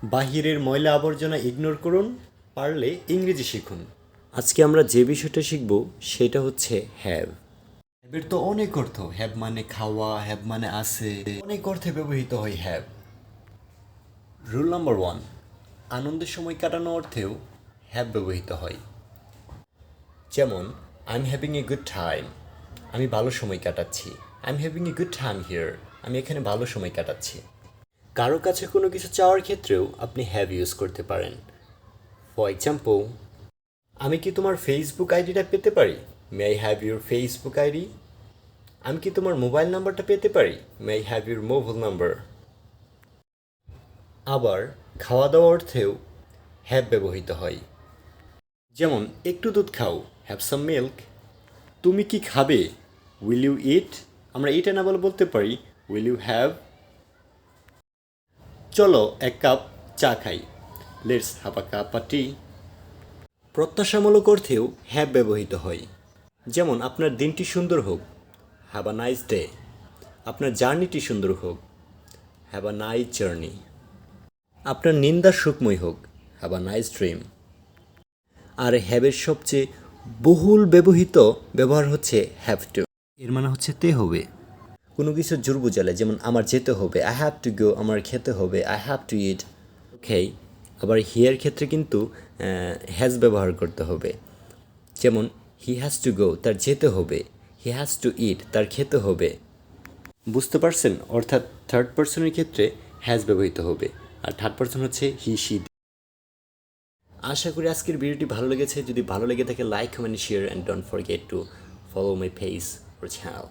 বাহিরের ময়লা আবর্জনা ইগনোর করুন, পারলে ইংরেজি শিখুন। আজকে আমরা যে বিষয়টা শিখব সেটা হচ্ছে হ্যাভ। হ্যাভের তো অনেক অর্থ। হ্যাভ মানে খাওয়া, হ্যাভ মানে আছে, অনেক অর্থে ব্যবহৃত হয় হ্যাভ। রুল নাম্বার 1, আনন্দের সময় কাটানো অর্থেও হ্যাভ ব্যবহৃত হয়। যেমন I am having a good time, আমি ভালো সময় কাটাচ্ছি। I am having a good time here, আমি এখানে ভালো সময় কাটাচ্ছি। কারো কাছে কোনো কিছু চাওয়ার ক্ষেত্রেও আপনি হ্যাভ ইউজ করতে পারেন। ফর এক্সাম্পল, আমি কি তোমার ফেসবুক আইডিটা পেতে পারি? May I have your Facebook ID? আমি কি তোমার মোবাইল নাম্বারটা পেতে পারি? May I have your mobile number? আবার খাওয়া দাওয়া অর্থেও হ্যাভ ব্যবহৃত হয়। যেমন একটু দুধ খাও, হ্যাভ সাম মিল্ক। তুমি কি খাবে? উইল ইউ ইট? আমরা এটা না বলে বলতে পারি উইল ইউ হ্যাভ? চলো এক কাপ চা খাই, let's have a cup of tea. প্রত্যাশামূলক অর্থেও হ্যাভ ব্যবহৃত হয়। যেমন আপনার দিনটি সুন্দর হোক, হ্যাভ আ নাইস ডে। আপনার জার্নিটি সুন্দর হোক, হ্যাভ আ নাইস জার্নি। আপনার নিন্দা সুখময় হোক, হ্যাভ আ নাইস ড্রিম। আর হ্যাভের সবচেয়ে বহুল ব্যবহৃত ব্যবহার হচ্ছে হ্যাভ টু। এর মানে হচ্ছে তে হবে। কোনো কিছু জোর বোঝালে, যেমন আমার যেতে হবে, আই হ্যাভ টু গো, আমার খেতে হবে, আই হ্যাভ টু ইট। ওকে। আবার হিয়ার ক্ষেত্রে কিন্তু হ্যাজ ব্যবহার করতে হবে। যেমন হি হ্যাজ টু গো, তার যেতে হবে। হি হ্যাজ টু ইট, তার খেতে হবে। বুঝতে পারছেন? অর্থাৎ থার্ড পার্সনের ক্ষেত্রে হ্যাজ ব্যবহৃত হবে, আর থার্ড পার্সন হচ্ছে হি সি। আশা করি আজকের ভিডিওটি ভালো লেগেছে। যদি ভালো লেগে থাকে like, comment, share and don't forget to follow my page or channel.